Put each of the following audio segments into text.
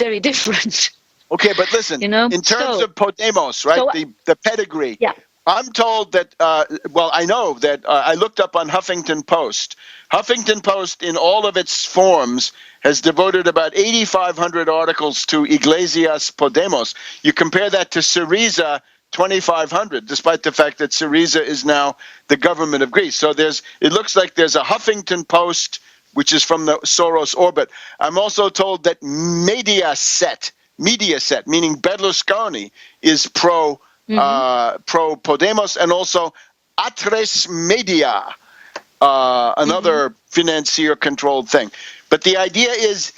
very different. Okay, but listen, in terms of Podemos, right, the pedigree, yeah. I'm told that, I know that I looked up on Huffington Post. Huffington Post, in all of its forms, has devoted about 8,500 articles to Iglesias Podemos. You compare that to Syriza, 2,500, despite the fact that Syriza is now the government of Greece. So it looks like there's a Huffington Post, which is from the Soros orbit. I'm also told that Mediaset, meaning Berlusconi, is pro Podemos, and also Atres Media, another financier-controlled thing. But the idea is,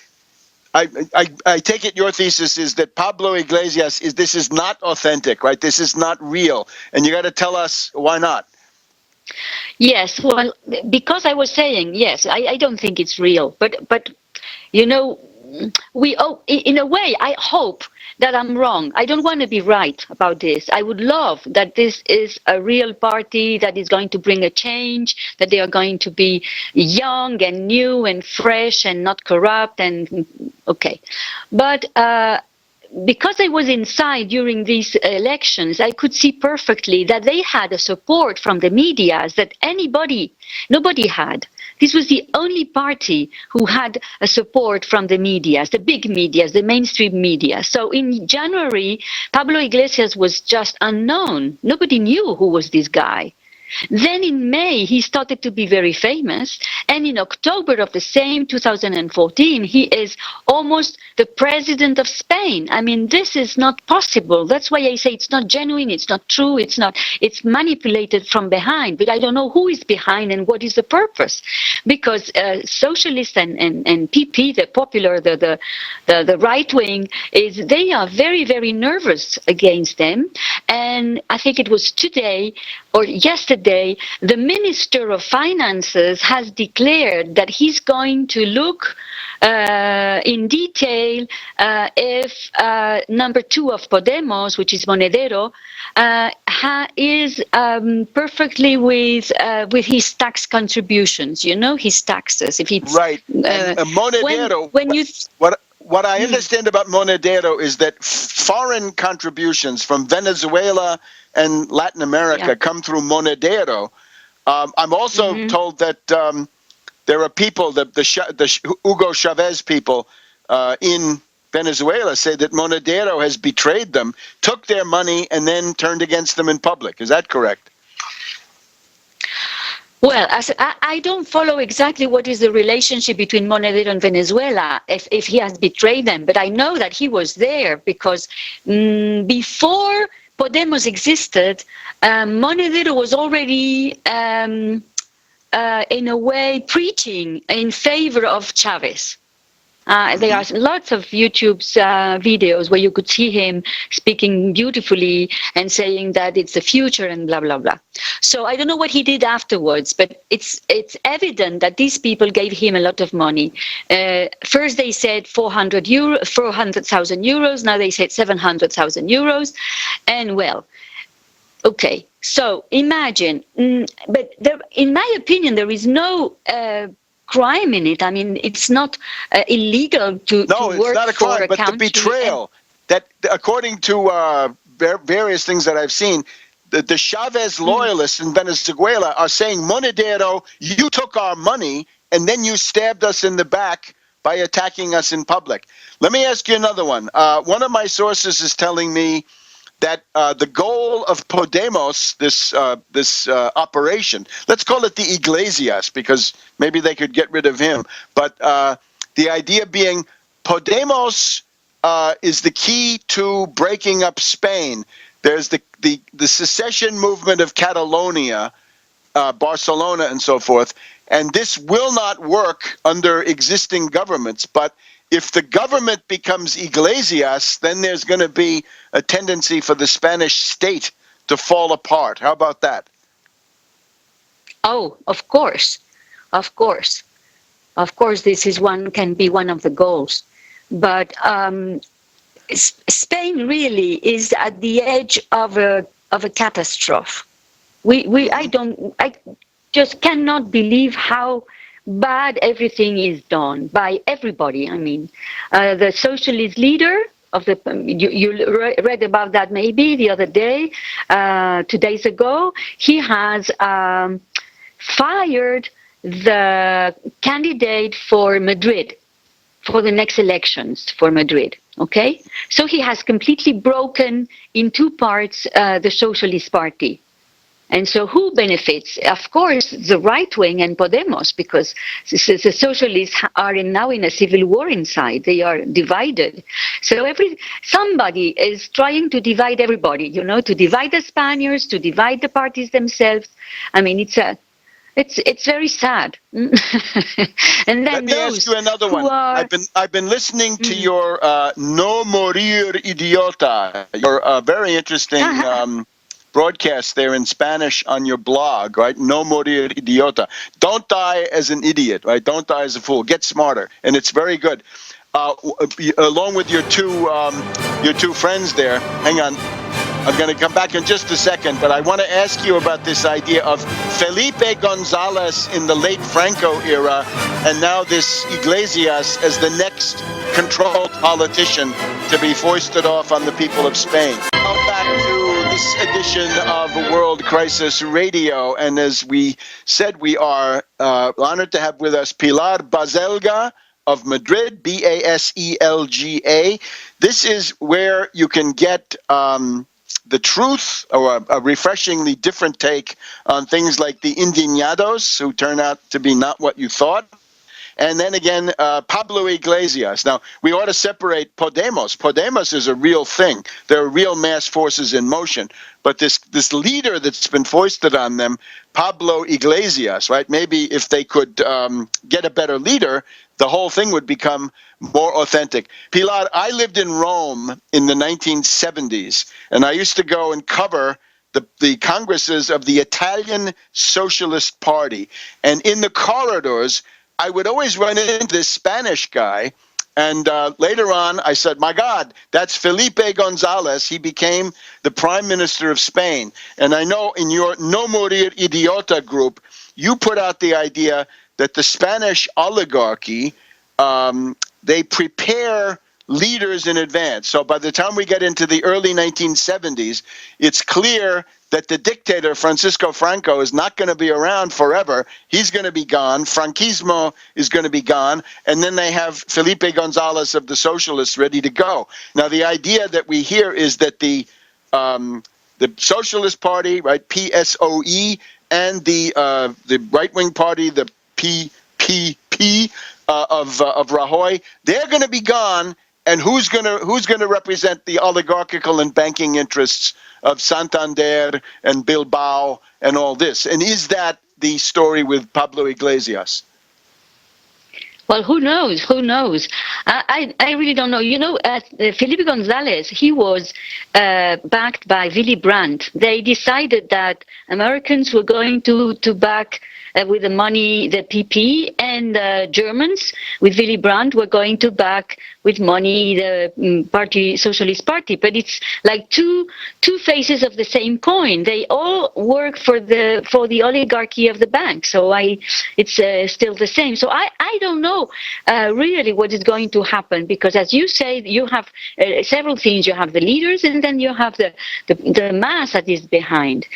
I take it your thesis is that Pablo Iglesias this is not authentic, right? This is not real, and you got to tell us why not. Yes, well, because I was saying yes, I don't think it's real, but in a way, I hope that I'm wrong. I don't want to be right about this. I would love that this is a real party that is going to bring a change, that they are going to be young and new and fresh and not corrupt and okay. But because I was inside during these elections, I could see perfectly that they had a support from the media that nobody had. This was the only party who had a support from the media, the big media, the mainstream media. So in January, Pablo Iglesias was just unknown. Nobody knew who was this guy. Then in May, he started to be very famous. And in October of the same 2014, he is almost the president of Spain. I mean, this is not possible. That's why I say it's not genuine, it's not true, it's manipulated from behind. But I don't know who is behind and what is the purpose. Because socialists and PP, the popular, the right wing, they are very, very nervous against them. And I think it was today or yesterday, the Minister of Finances has declared that he's going to look in detail if number 2 of Podemos, which is Monedero, is perfectly with his tax contributions, his taxes. If it's right. Monedero, what I understand about Monedero is that foreign contributions from Venezuela and Latin America come through Monedero. I'm also told that there are people, the Hugo Chavez people in Venezuela say that Monedero has betrayed them, took their money, and then turned against them in public. Is that correct? Well, I don't follow exactly what is the relationship between Monedero and Venezuela, if he has betrayed them, but I know that he was there because before Podemos existed, Monedero was already, in a way, preaching in favor of Chavez. There are lots of YouTube's videos where you could see him speaking beautifully and saying that it's the future and blah, blah, blah. So I don't know what he did afterwards, but it's evident that these people gave him a lot of money. First they said 400,000 euros. Now they said 700,000 euros. And well, okay. So imagine, but in my opinion, there is no crime in it. I mean, it's not illegal to work for a country. No, it's not a crime, but the betrayal, that according to various things that I've seen, the Chavez loyalists in Venezuela are saying, Monedero, you took our money and then you stabbed us in the back by attacking us in public. Let me ask you another one. One of my sources is telling me that the goal of Podemos, this operation, let's call it the Iglesias, because maybe they could get rid of him. But the idea being Podemos is the key to breaking up Spain. There's the secession movement of Catalonia, Barcelona, and so forth. And this will not work under existing governments. But if the government becomes Iglesias, then there's going to be a tendency for the Spanish state to fall apart. How about that? Oh, of course. Of course. Of course, this is can be one of the goals. But Spain really is at the edge of a catastrophe. I just cannot believe how bad everything is done by everybody. I mean, the socialist leader of the you read about that maybe the other day, 2 days ago. He has fired the candidate for Madrid for the next elections for Madrid. Okay, so he has completely broken in two parts the Socialist Party. And so who benefits? Of course, the right wing and Podemos, because the socialists are now in a civil war inside. They are divided. So somebody is trying to divide everybody, to divide the Spaniards, to divide the parties themselves. I mean, it's very sad. And then let me ask you another one. I've been listening to your No Morir Idiota, your very interesting broadcast there in Spanish on your blog, right? No morir idiota. Don't die as an idiot, right? Don't die as a fool. Get smarter, and it's very good. Along with your two friends there. Hang on, I'm going to come back in just a second, but I want to ask you about this idea of Felipe Gonzalez in the late Franco era, and now this Iglesias as the next controlled politician to be foisted off on the people of Spain. Now back to this edition of World Crisis Radio, and as we said, we are honored to have with us Pilar Baselga of Madrid, Baselga. This is where you can get the truth, or a refreshingly different take on things like the Indignados, who turn out to be not what you thought. And then again, Pablo Iglesias. Now, we ought to separate Podemos. Podemos is a real thing. There are real mass forces in motion. But this leader that's been foisted on them, Pablo Iglesias, right? Maybe if they could get a better leader, the whole thing would become more authentic. Pilar, I lived in Rome in the 1970s, and I used to go and cover the congresses of the Italian Socialist Party. And in the corridors, I would always run into this Spanish guy, and later on I said, my God, that's Felipe Gonzalez. He became the Prime Minister of Spain. And I know in your No Morir Idiota group, you put out the idea that the Spanish oligarchy, they prepare leaders in advance. So by the time we get into the early 1970s, it's clear that the dictator, Francisco Franco, is not going to be around forever. He's going to be gone. Franquismo is going to be gone. And then they have Felipe Gonzalez of the Socialists ready to go. Now, the idea that we hear is that the Socialist Party, right, PSOE, and the right-wing party, the PPP of Rajoy, they're going to be gone. And who's going to represent the oligarchical and banking interests of Santander and Bilbao and all this? And is that the story with Pablo Iglesias? Well, who knows? Who knows? I really don't know. Felipe Gonzalez, he was backed by Willy Brandt. They decided that Americans were going to back with the money the PP, and Germans with Willy Brandt were going to back with money the Socialist Party. But it's like two faces of the same coin. They all work for the oligarchy of the bank. So it's still the same. So I don't know really what is going to happen, because as you say, you have several things. You have the leaders, and then you have the mass that is behind.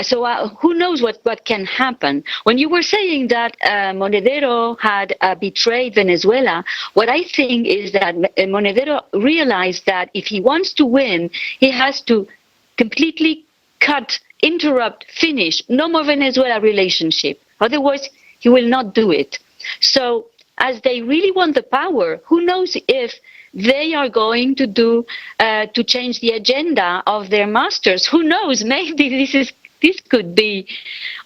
So who knows what can happen? When you were saying that Monedero had betrayed Venezuela, what I think is that Monedero realized that if he wants to win, he has to completely interrupt, finish, no more Venezuela relationship. Otherwise, he will not do it. So as they really want the power, who knows if they are going to change the agenda of their masters? Who knows? Maybe this could be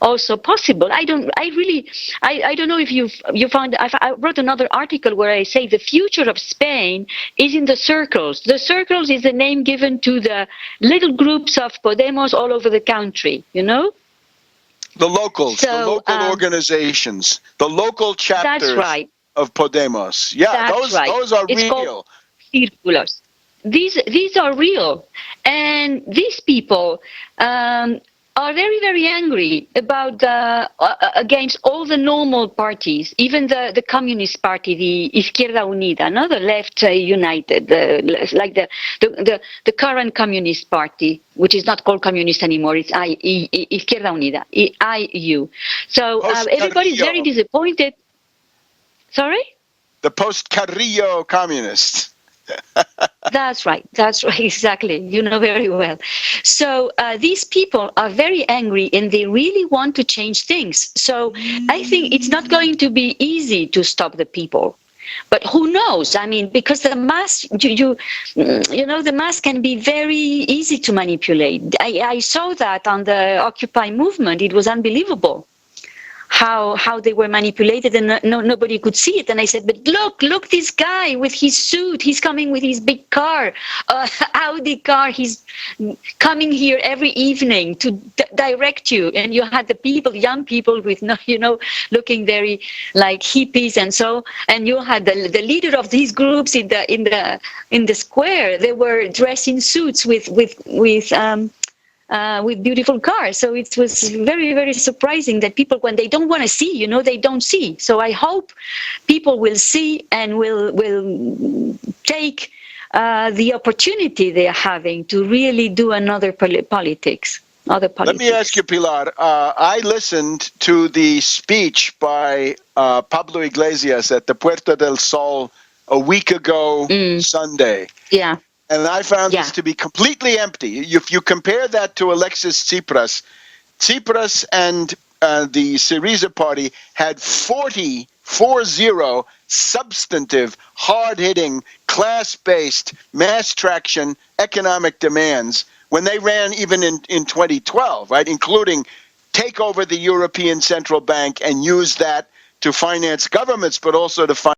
also possible. I don't know if you found. I wrote another article where I say the future of Spain is in the circles. The circles is the name given to the little groups of Podemos all over the country. The locals, the local organizations, the local chapters. That's right. Of Podemos. Yeah, those are it's real. Círculos. These are real, and these people are very, very angry about against all the normal parties, even the Communist Party, the Izquierda Unida, no, the Left United, like the current Communist Party, which is not called Communist anymore. It's Izquierda Unida, IU. So everybody's very disappointed. Sorry? The post-Carrillo communists. That's right, exactly. You know very well. So these people are very angry and they really want to change things. So I think it's not going to be easy to stop the people. But who knows? I mean, because the mass, you know, the mass can be very easy to manipulate. I saw that on the Occupy movement. It was unbelievable how they were manipulated, and nobody could see it. And I said, but look, this guy with his suit, he's coming with his big car, Audi car, he's coming here every evening to direct you. And you had the people, young people with, you know, looking very like hippies and you had the leader of these groups in the square. They were dressed in suits with beautiful cars. So it was very, very surprising that people, when they don't want to see, you know, they don't see. So I hope people will see and will take the opportunity they are having to really do another politics. Let me ask you, Pilar, I listened to the speech by Pablo Iglesias at the Puerta del Sol a week ago Sunday. Yeah. And I found this to be completely empty. If you compare that to Alexis Tsipras and the Syriza party had 40 substantive, hard-hitting, class-based, mass traction economic demands when they ran even in 2012, right, including take over the European Central Bank and use that to finance governments, but also to finance